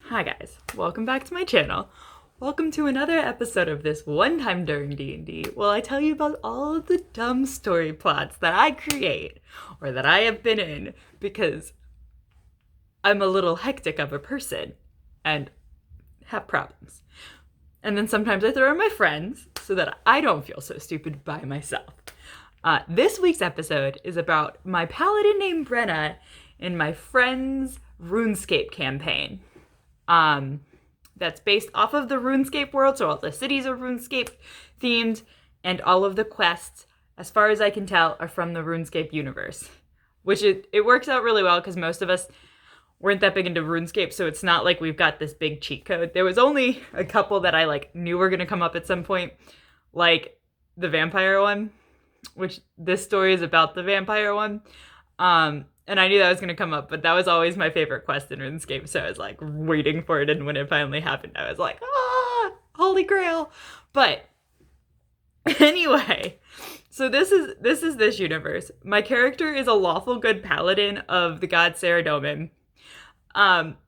Hi guys, welcome back to my channel. Welcome to another episode of this One Time During D&D. Well, I tell you about all of the dumb story plots that I create, or that I have been in, because I'm a little hectic of a person, and have problems. And then sometimes I throw in my friends, so that I don't feel so stupid by myself. This week's episode is about my paladin named Brenna in my friend's RuneScape campaign. That's based off of the RuneScape world, so all the cities are RuneScape themed, and all of the quests, as far as I can tell, are from the RuneScape universe. Which it works out really well, because most of us weren't that big into RuneScape, so it's not like we've got this big cheat code. There was only a couple that I knew were going to come up at some point, like the vampire one, which this story is about the vampire one. And I knew that was going to come up, but that was always my favorite quest in RuneScape, so I was waiting for it, and when it finally happened, I was like, holy grail. But anyway, so this is this universe. My character is a lawful good paladin of the god Saradomin.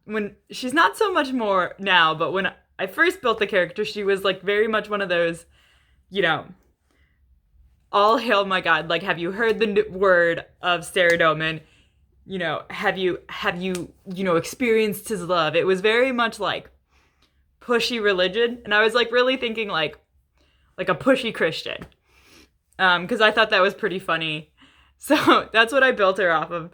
When she's not so much more now, but when I first built the character, she was very much one of those, all hail my god, have you heard the word of Saradomin? Have you experienced his love? It was very much pushy religion, and I was really thinking like a pushy Christian, because I thought that was pretty funny. So that's what I built her off of.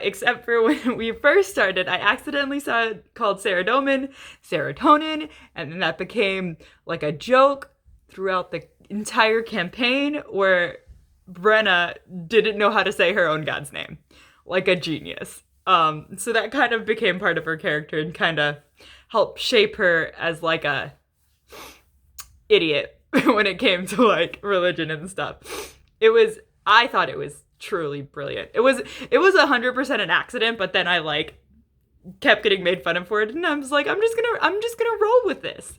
Except for when we first started, I accidentally saw it called Saradomin, serotonin, and then that became a joke throughout the entire campaign, where Brenna didn't know how to say her own god's name. Like a genius. So that kind of became part of her character and kind of helped shape her as a idiot when it came to religion and stuff. I thought it was truly brilliant. It was 100% an accident, but then I kept getting made fun of for it, and I was I'm just gonna roll with this.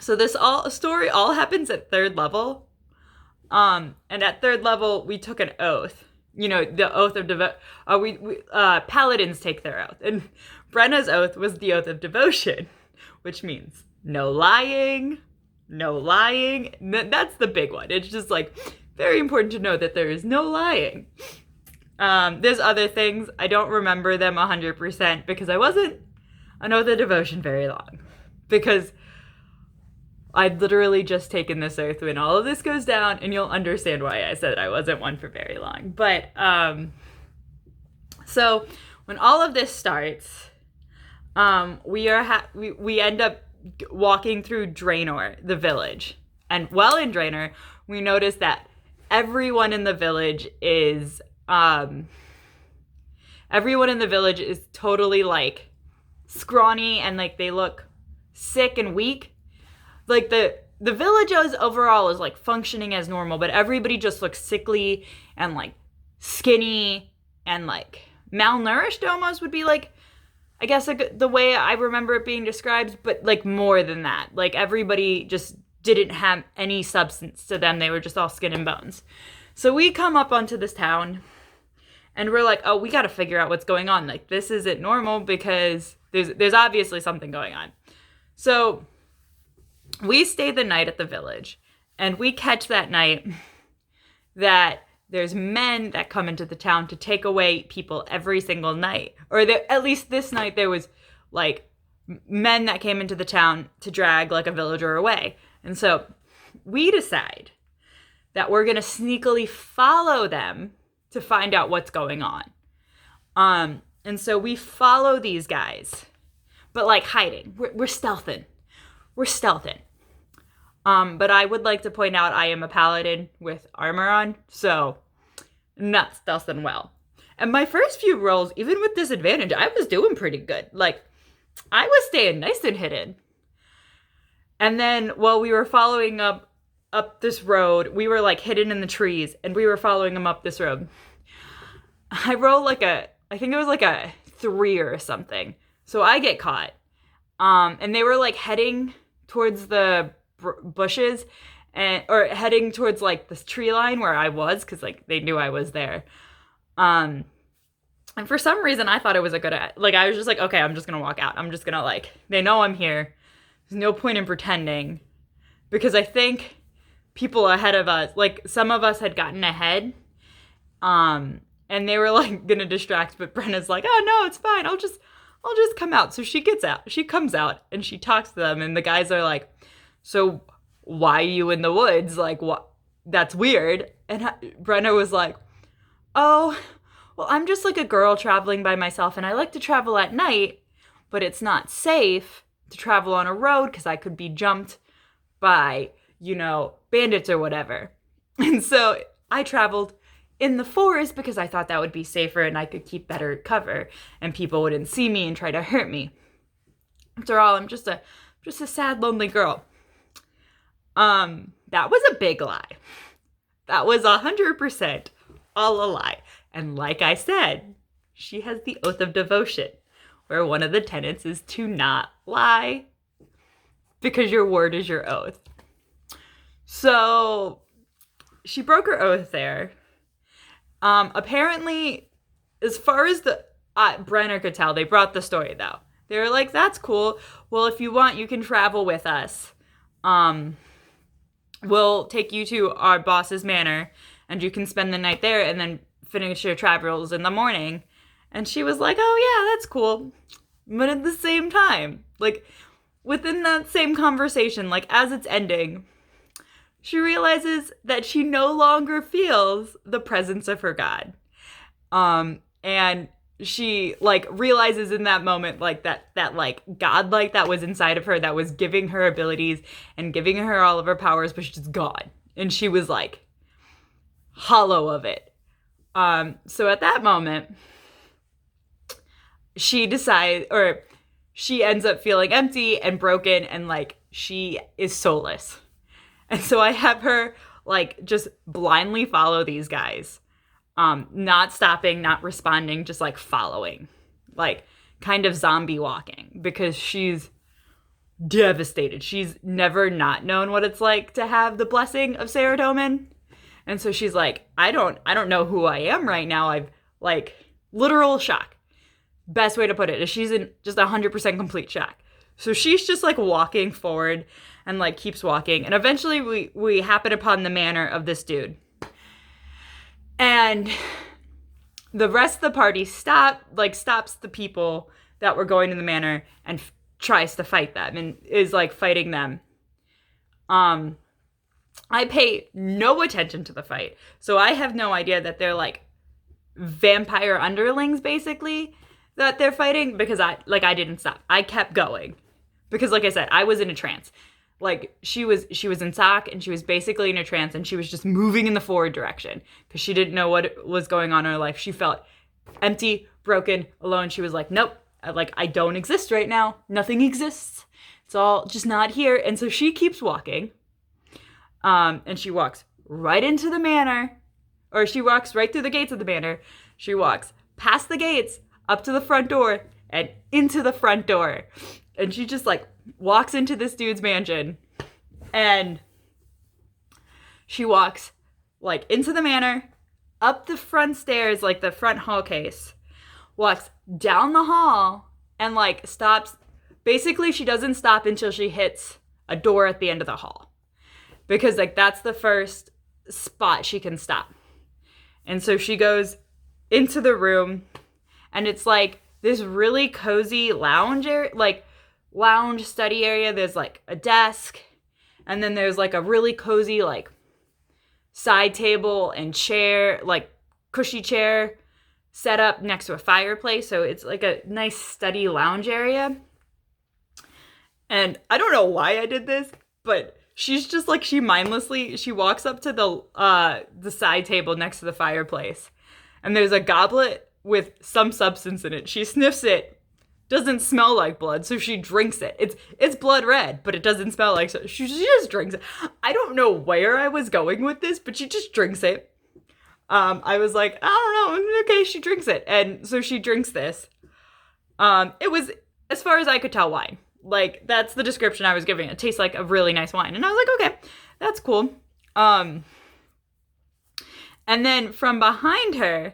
So this story all happens at 3rd level. And at 3rd level we took an oath. The oath of paladins take their oath, and Brenna's oath was the oath of devotion, which means no lying. That's the big one. It's just very important to know that there is no lying. There's other things. I don't remember them 100% because I wasn't an oath of devotion very long, because I'd literally just taken this oath when all of this goes down, and you'll understand why I said I wasn't one for very long. But, so when all of this starts, we end up walking through Draenor, the village. And while in Draenor, we notice that everyone in the village is totally scrawny, and they look sick and weak. The village overall is functioning as normal, but everybody just looks sickly and skinny and malnourished almost would be I guess the way I remember it being described, but more than that. Everybody just didn't have any substance to them. They were just all skin and bones. So we come up onto this town, and we're oh, we got to figure out what's going on. This isn't normal, because there's obviously something going on. So we stay the night at the village, and we catch that night that there's men that come into the town to take away people every single night. Or at least this night there was men that came into the town to drag a villager away. And so we decide that we're going to sneakily follow them to find out what's going on. And so we follow these guys, but hiding. We're stealthing. But I would like to point out I am a paladin with armor on, so not stealthing well. And my first few rolls, even with disadvantage, I was doing pretty good. I was staying nice and hidden. And then while we were following up this road, we were hidden in the trees, and we were following them up this road. I roll I think it was a 3 or something. So I get caught. And they were heading towards the bushes, or heading towards this tree line where I was, because they knew I was there. And And for some reason, I thought it was a good, like, I was just like, okay, I'm just going to walk out. I'm just going to, like, they know I'm here. There's no point in pretending. Because I think people ahead of us, like, some of us had gotten ahead. And they were, like, going to distract. But Brenna's like, oh, no, it's fine. I'll just come out. So she gets out. She comes out and she talks to them. And the guys are like, so why are you in the woods? Like, what? That's weird. And Brenna was like, oh, well, I'm just like a girl traveling by myself, and I like to travel at night, but it's not safe to travel on a road because I could be jumped by, bandits or whatever. And so I traveled in the forest because I thought that would be safer and I could keep better cover and people wouldn't see me and try to hurt me. After all, I'm just a sad, lonely girl. That was a big lie. That was 100% all a lie. And like I said, she has the oath of devotion, where one of the tenets is to not lie, because your word is your oath. So she broke her oath there. Apparently, as far as Brenner could tell, they brought the story, though. They were like, that's cool. Well, if you want, you can travel with us. We'll take you to our boss's manor, and you can spend the night there, and then finish your travels in the morning. And she was like, oh yeah, that's cool. But at the same time, like, within that same conversation, like, as it's ending, she realizes that she no longer feels the presence of her God. And she, like, realizes in that moment, like, that like, godlike that was inside of her, that was giving her abilities and giving her all of her powers, was just gone. And she was, like, hollow of it. So at that moment, she ends up feeling empty and broken, and, like, she is soulless. And so I have her, like, just blindly follow these guys. Not stopping, not responding, just, like, following. Like, kind of zombie walking, because she's devastated. She's never not known what it's like to have the blessing of serotonin. And so she's like, I don't know who I am right now. I've, like, literal shock. Best way to put it is she's in just 100% complete shock. So she's just, like, walking forward and, like, keeps walking. And eventually we happen upon the manor of this dude. And the rest of the party stops the people that were going to the manor and tries to fight them and is, like, fighting them. I pay no attention to the fight. So I have no idea that they're, like, vampire underlings, basically, that they're fighting, because I didn't stop. I kept going. Because, like I said, I was in a trance. Like, she was in shock, and she was basically in a trance, and she was just moving in the forward direction, because she didn't know what was going on in her life. She felt empty, broken, alone. She was like, nope, I don't exist right now. Nothing exists. It's all just not here. And so she keeps walking. And she walks right into the manor, or she walks right through the gates of the manor. She walks past the gates, up to the front door, and into the front door. And she just, like, walks into this dude's mansion, and she walks, like, into the manor, up the front stairs, like the front hall case, walks down the hall, and, like, stops. Basically, she doesn't stop until she hits a door at the end of the hall. Because, like, that's the first spot she can stop. And so she goes into the room, and it's, like, this really cozy lounge area, like, lounge study area. There's, like, a desk, and then there's, like, a really cozy, like, side table and chair, like, cushy chair set up next to a fireplace. So it's, like, a nice study lounge area. And I don't know why I did this, but she's just, like, she walks up to the side table next to the fireplace, and there's a goblet with some substance in it. She sniffs it, doesn't smell like blood, so she drinks it. It's blood red, but it doesn't smell like, so she just drinks it. I don't know where I was going with this, but she just drinks it. I was like, I don't know, okay, she drinks it. And so she drinks this. It was, as far as I could tell, wine. Like, that's the description I was giving. It tastes like a really nice wine. And I was like, okay, that's cool. And then from behind her,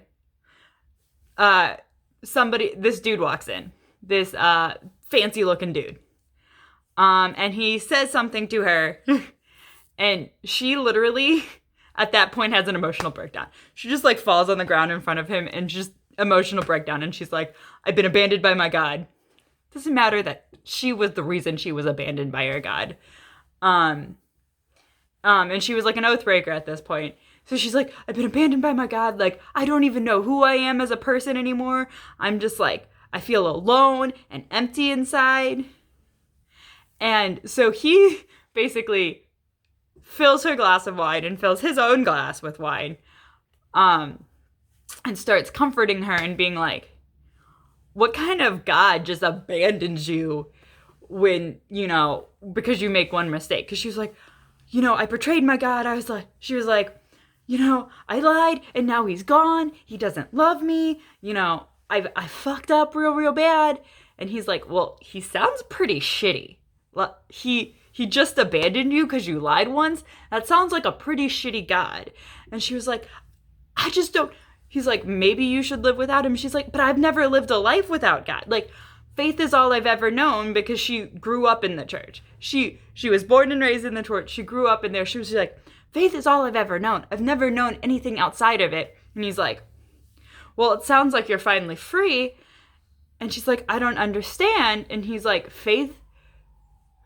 this dude walks in, this fancy looking dude, and he says something to her, and she literally at that point has an emotional breakdown. She just like falls on the ground in front of him and just emotional breakdown, and she's like, I've been abandoned by my God. Doesn't matter that she was the reason she was abandoned by her God. And she was like an oath breaker at this point. So she's like, I've been abandoned by my God. Like, I don't even know who I am as a person anymore. I'm just like, I feel alone and empty inside. And so he basically fills her glass of wine and fills his own glass with wine, and starts comforting her and being like, what kind of God just abandons you when, because you make one mistake? Because she was like, I betrayed my God. She was like, I lied and now he's gone. He doesn't love me. I fucked up real bad. And he's like, well, he sounds pretty shitty. He just abandoned you because you lied once? That sounds like a pretty shitty God. And she was like, I just don't. He's like, maybe you should live without him. She's like, but I've never lived a life without God. Like, faith is all I've ever known because she grew up in the church. She was born and raised in the church. She grew up in there. She was like, faith is all I've ever known. I've never known anything outside of it. And he's like, well, it sounds like you're finally free. And she's like, I don't understand. And he's like, faith?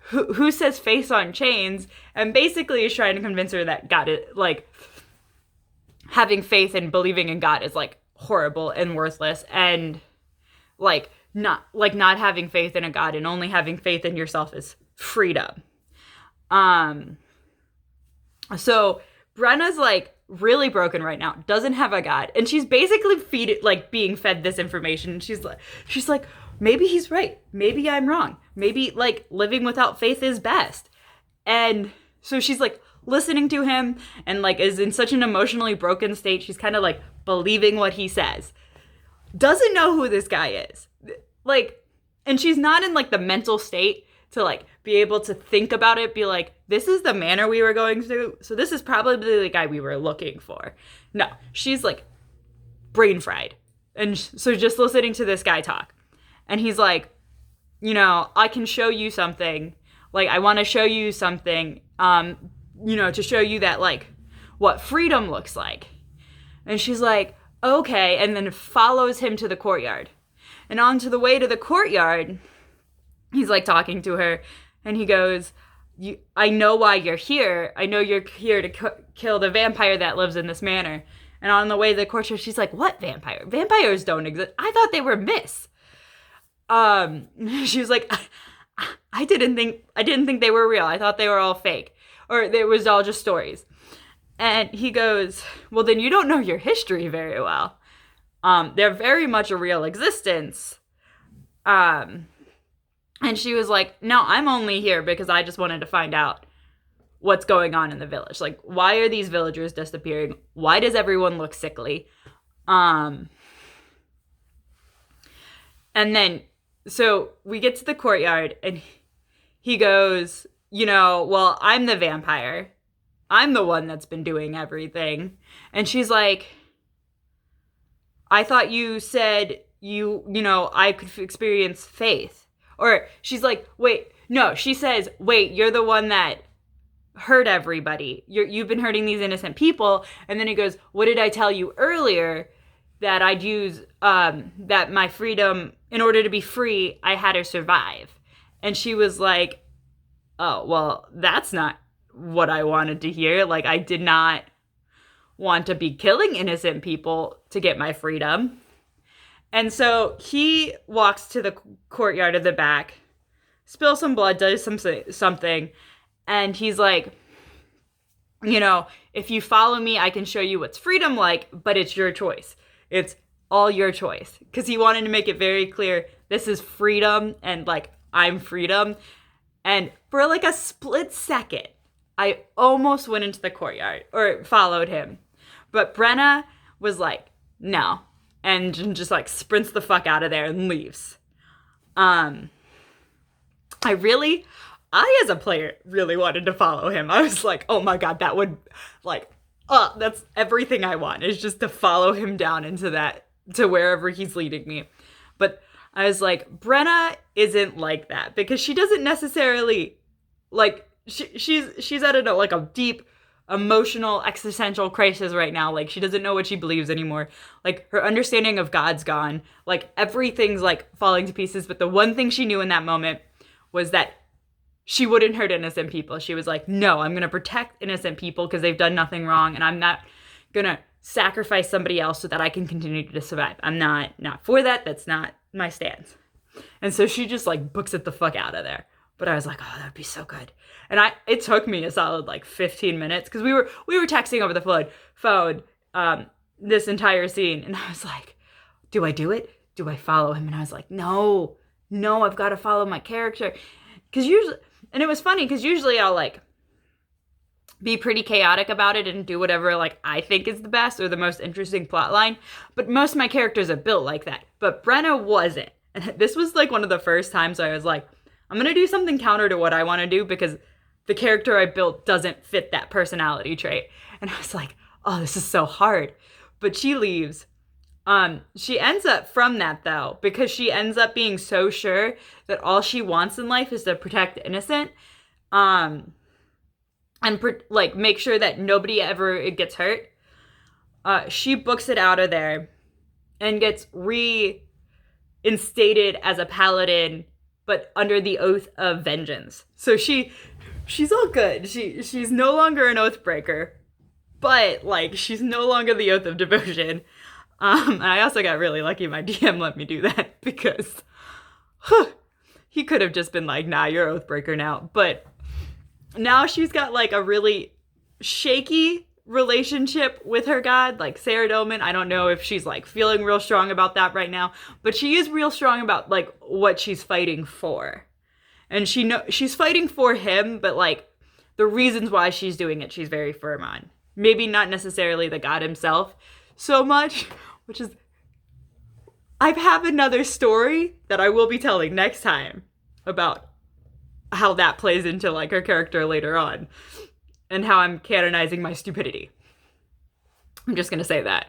Who says faith on chains? And basically is trying to convince her that God is, like, having faith and believing in God is, like, horrible and worthless. And, like, not having faith in a God and only having faith in yourself is freedom. So Brenna's, like, really broken right now, doesn't have a God, and she's basically being fed this information. And she's like, maybe he's right. Maybe I'm wrong. Maybe, like, living without faith is best. And so she's, like, listening to him and, like, is in such an emotionally broken state. She's kind of, like, believing what he says. Doesn't know who this guy is. Like, and she's not in, like, the mental state to, like, be able to think about it, be like, this is the manner we were going through, so this is probably the guy we were looking for. No, she's, like, brain fried. And so just listening to this guy talk. And he's like, I can show you something. Like, I want to show you something, to show you that, like, what freedom looks like. And she's like, okay, and then follows him to the courtyard. And on to the way to the courtyard, he's, like, talking to her, and he goes, I know why you're here. I know you're here to kill the vampire that lives in this manor. And on the way to the courtyard, she's like, what vampire? Vampires don't exist. I thought they were myths. She was like, I didn't think they were real. I thought they were all fake. Or it was all just stories. And he goes, well, then you don't know your history very well. They're very much a real existence. And she was like, no, I'm only here because I just wanted to find out what's going on in the village. Like, why are these villagers disappearing? Why does everyone look sickly? And then, so we get to the courtyard and he goes, well, I'm the vampire. I'm the one that's been doing everything. And she's like, I thought you said I could experience faith. Or she's like, wait, no, she says, wait, you're the one that hurt everybody. You've been hurting these innocent people. And then he goes, what did I tell you earlier? That I'd use, that my freedom, in order to be free, I had to survive. And she was like, oh, well, that's not what I wanted to hear. Like, I did not want to be killing innocent people to get my freedom. And so he walks to the courtyard of the back, spills some blood, does something, and he's like, if you follow me, I can show you what's freedom like, but it's your choice. It's all your choice. Because he wanted to make it very clear, this is freedom, and, like, I'm freedom. And for, like, a split second, I almost went into the courtyard, or followed him. But Brenna was like, no. And just, like, sprints the fuck out of there and leaves. I as a player, really wanted to follow him. I was like, oh my god, that would, like, that's everything I want, is just to follow him down into that, to wherever he's leading me. But I was like, Brenna isn't like that because she doesn't necessarily like she's at a deep emotional existential crisis right now. Like she doesn't know what she believes anymore. Like her understanding of God's gone. Like everything's like falling to pieces. But the one thing she knew in that moment was that she wouldn't hurt innocent people. She was like, no, I'm going to protect innocent people because they've done nothing wrong. And I'm not going to sacrifice somebody else so that I can continue to survive. I'm not for that. That's not my stance. And so she just like books it the fuck out of there. But I was like, oh, that'd be so good. And it took me a solid like 15 minutes because we were texting over the phone this entire scene. And I was like, do I do it? Do I follow him? And I was like, no, I've got to follow my character. Because usually, and it was funny because usually I'll like be pretty chaotic about it and do whatever like I think is the best or the most interesting plot line. But most of my characters are built like that. But Brenna wasn't. And this was like one of the first times I was like, I'm going to do something counter to what I want to do because the character I built doesn't fit that personality trait. And I was like, oh, this is so hard. But she leaves. She ends up from that though, because she ends up being so sure that all she wants in life is to protect the innocent. And make sure that nobody ever gets hurt. She books it out of there and gets reinstated as a paladin, but under the oath of vengeance. So she's all good. She's no longer an oath breaker, but like she's no longer the oath of devotion. And I also got really lucky my DM let me do that because he could have just been like, nah, you're oath breaker now. But now she's got like a really shaky relationship with her god, like Sarah Dolman. I don't know if she's like feeling real strong about that right now, but she is real strong about like what she's fighting for. And she's fighting for him, but like the reasons why she's doing it, she's very firm on. Maybe not necessarily the god himself so much, which is I have another story that I will be telling next time about how that plays into like her character later on and how I'm canonizing my stupidity. I'm just gonna say that.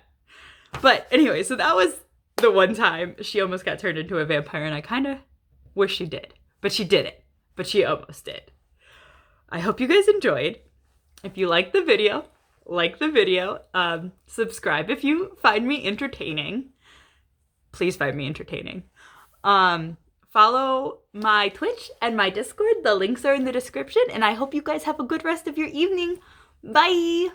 But anyway, so that was the one time she almost got turned into a vampire, and I kind of wish she did. But she didn't. But she almost did. I hope you guys enjoyed. If you liked the video, like the video. Subscribe if you find me entertaining. Please find me entertaining. Follow my Twitch and my Discord. The links are in the description. And I hope you guys have a good rest of your evening. Bye!